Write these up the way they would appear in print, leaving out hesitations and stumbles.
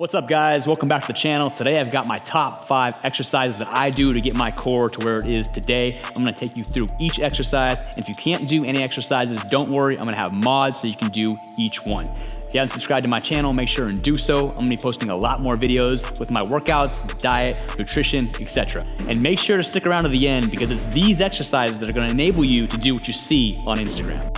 What's up, guys? Welcome back to the channel. Today I've got my top 5 exercises that I do to get my core to where it is today. I'm gonna take you through each exercise. And if you can't do any exercises, don't worry. I'm gonna have mods so you can do each one. If you haven't subscribed to my channel, make sure and do so. I'm gonna be posting a lot more videos with my workouts, diet, nutrition, etc. And make sure to stick around to the end because it's these exercises that are gonna enable you to do what you see on Instagram.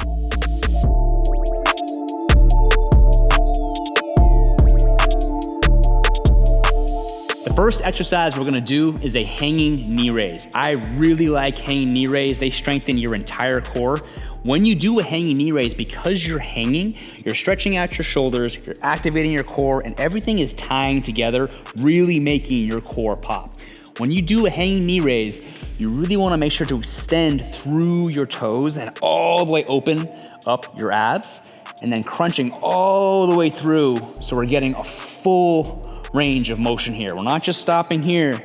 The first exercise we're gonna do is a hanging knee raise. I really like hanging knee raise. They strengthen your entire core. When you do a hanging knee raise, because you're hanging, you're stretching out your shoulders, you're activating your core, and everything is tying together, really making your core pop. When you do a hanging knee raise, you really wanna make sure to extend through your toes and all the way open up your abs, and then crunching all the way through so we're getting a full range of motion here. We're not just stopping here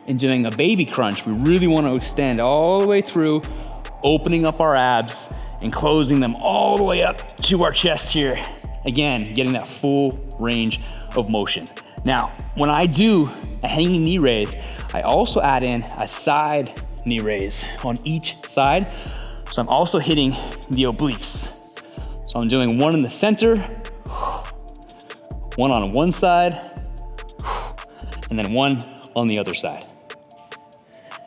and doing a baby crunch. We really want to extend all the way through, opening up our abs and closing them all the way up to our chest here. Again, getting that full range of motion. Now, when I do a hanging knee raise, I also add in a side knee raise on each side. So I'm also hitting the obliques. So I'm doing one in the center, one on one side, and then one on the other side.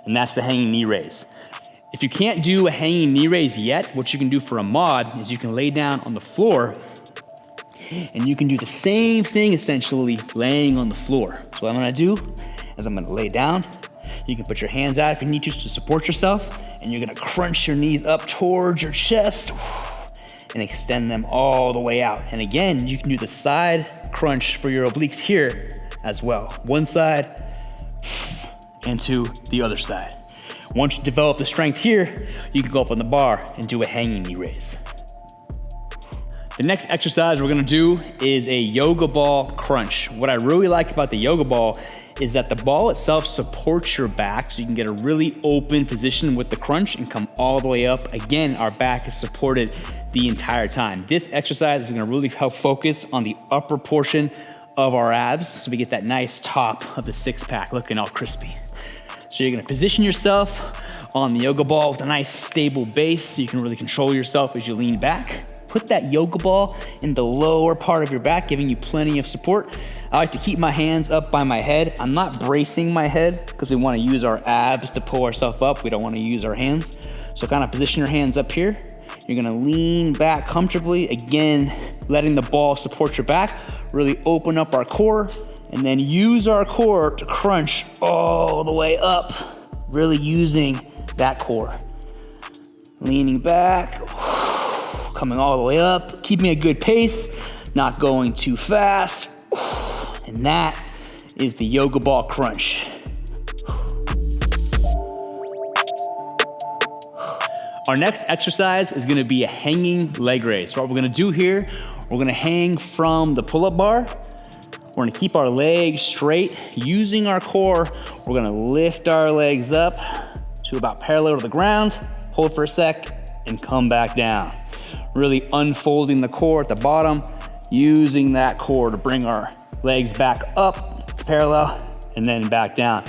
And that's the hanging knee raise. If you can't do a hanging knee raise yet, what you can do for a mod is you can lay down on the floor and you can do the same thing essentially laying on the floor. So what I'm gonna do is I'm gonna lay down. You can put your hands out if you need to support yourself, and you're gonna crunch your knees up towards your chest and extend them all the way out. And again, you can do the side crunch for your obliques here as well. One side and to the other side. Once you develop the strength here, you can go up on the bar and do a hanging knee raise. The next exercise we're gonna do is a yoga ball crunch. What I really like about the yoga ball is that the ball itself supports your back so you can get a really open position with the crunch and come all the way up. Again, our back is supported the entire time. This exercise is gonna really help focus on the upper portion of our abs, so we get that nice top of the six pack looking all crispy. So you're gonna position yourself on the yoga ball with a nice stable base so you can really control yourself as you lean back. Put that yoga ball in the lower part of your back, giving you plenty of support. I like to keep my hands up by my head. I'm not bracing my head because we wanna use our abs to pull ourselves up. We don't wanna use our hands. So kind of position your hands up here. You're gonna lean back comfortably, again, letting the ball support your back, really open up our core, and then use our core to crunch all the way up, really using that core. Leaning back, coming all the way up, keeping a good pace, not going too fast, and that is the yoga ball crunch. Our next exercise is gonna be a hanging leg raise. So what we're gonna do here, we're gonna hang from the pull-up bar. We're gonna keep our legs straight. Using our core, we're gonna lift our legs up to about parallel to the ground, hold for a sec, and come back down. Really unfolding the core at the bottom, using that core to bring our legs back up, parallel, and then back down.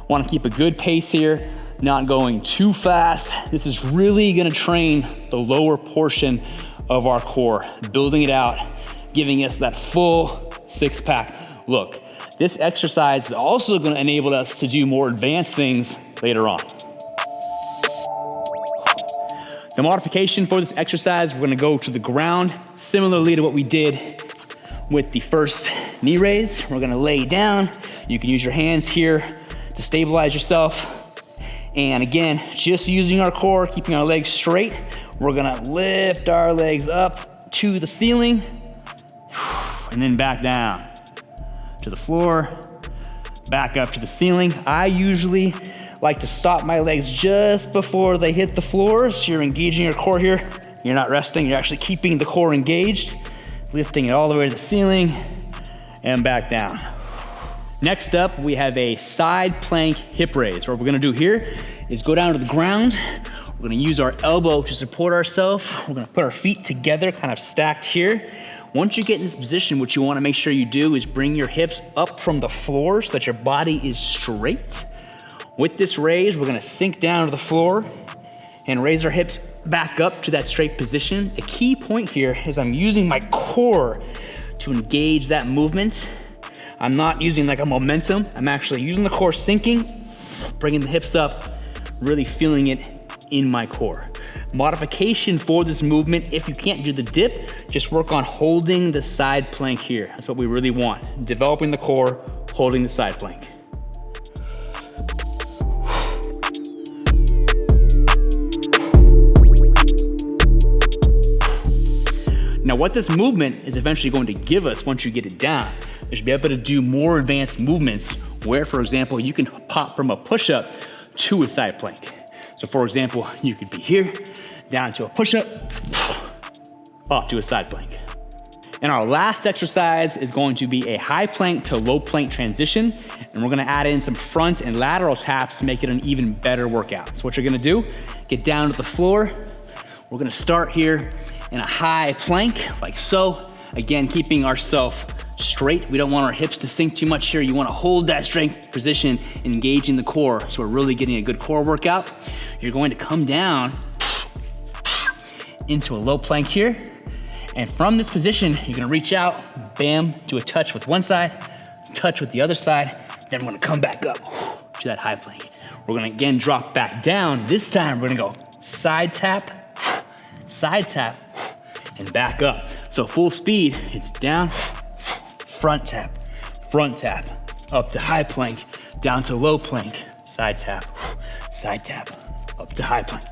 Wanna keep a good pace here, not going too fast. This is really gonna train the lower portion of our core, building it out, giving us that full six-pack look. This exercise is also gonna enable us to do more advanced things later on. The modification for this exercise, we're gonna go to the ground, similarly to what we did with the first knee raise. We're gonna lay down. You can use your hands here to stabilize yourself. And again, just using our core, keeping our legs straight, we're gonna lift our legs up to the ceiling and then back down to the floor, back up to the ceiling. I usually like to stop my legs just before they hit the floor, so you're engaging your core here. You're not resting, you're actually keeping the core engaged, lifting it all the way to the ceiling and back down. Next up, we have a side plank hip raise. What we're gonna do here is go down to the ground. We're gonna use our elbow to support ourselves. We're gonna put our feet together, kind of stacked here. Once you get in this position, what you wanna make sure you do is bring your hips up from the floor so that your body is straight. With this raise, we're gonna sink down to the floor and raise our hips back up to that straight position. A key point here is I'm using my core to engage that movement. I'm not using like a momentum. I'm actually using the core sinking, bringing the hips up, really feeling it in my core. Modification for this movement, if you can't do the dip, just work on holding the side plank here. That's what we really want. Developing the core, holding the side plank. Now what this movement is eventually going to give us once you get it down is to be able to do more advanced movements where, for example, you can pop from a push-up to a side plank. So for example, you could be here, down to a push-up, up to a side plank. And our last exercise is going to be a high plank to low plank transition. And we're gonna add in some front and lateral taps to make it an even better workout. So what you're gonna do, get down to the floor. We're gonna start here in a high plank, like so. Again, keeping ourselves straight. We don't want our hips to sink too much here. You wanna hold that strength position, engaging the core, so we're really getting a good core workout. You're going to come down into a low plank here. And from this position, you're gonna reach out, bam, do a touch with one side, touch with the other side, then we're gonna come back up to that high plank. We're gonna again drop back down. This time we're gonna go side tap, and back up. So full speed, it's down, front tap, up to high plank, down to low plank, side tap, up to high plank.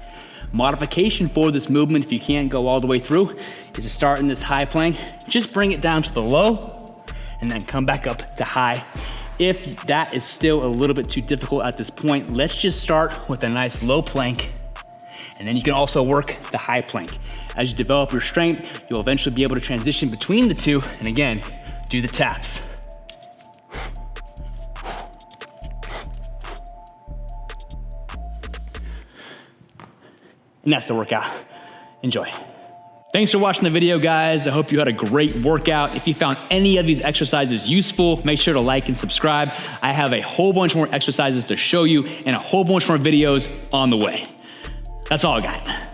Modification for this movement, if you can't go all the way through, is to start in this high plank, just bring it down to the low, and then come back up to high. If that is still a little bit too difficult at this point, let's just start with a nice low plank, and then you can also work the high plank. As you develop your strength, you'll eventually be able to transition between the two, and again, do the taps. And that's the workout. Enjoy. Thanks for watching the video, guys. I hope you had a great workout. If you found any of these exercises useful, make sure to like and subscribe. I have a whole bunch more exercises to show you and a whole bunch more videos on the way. That's all I got.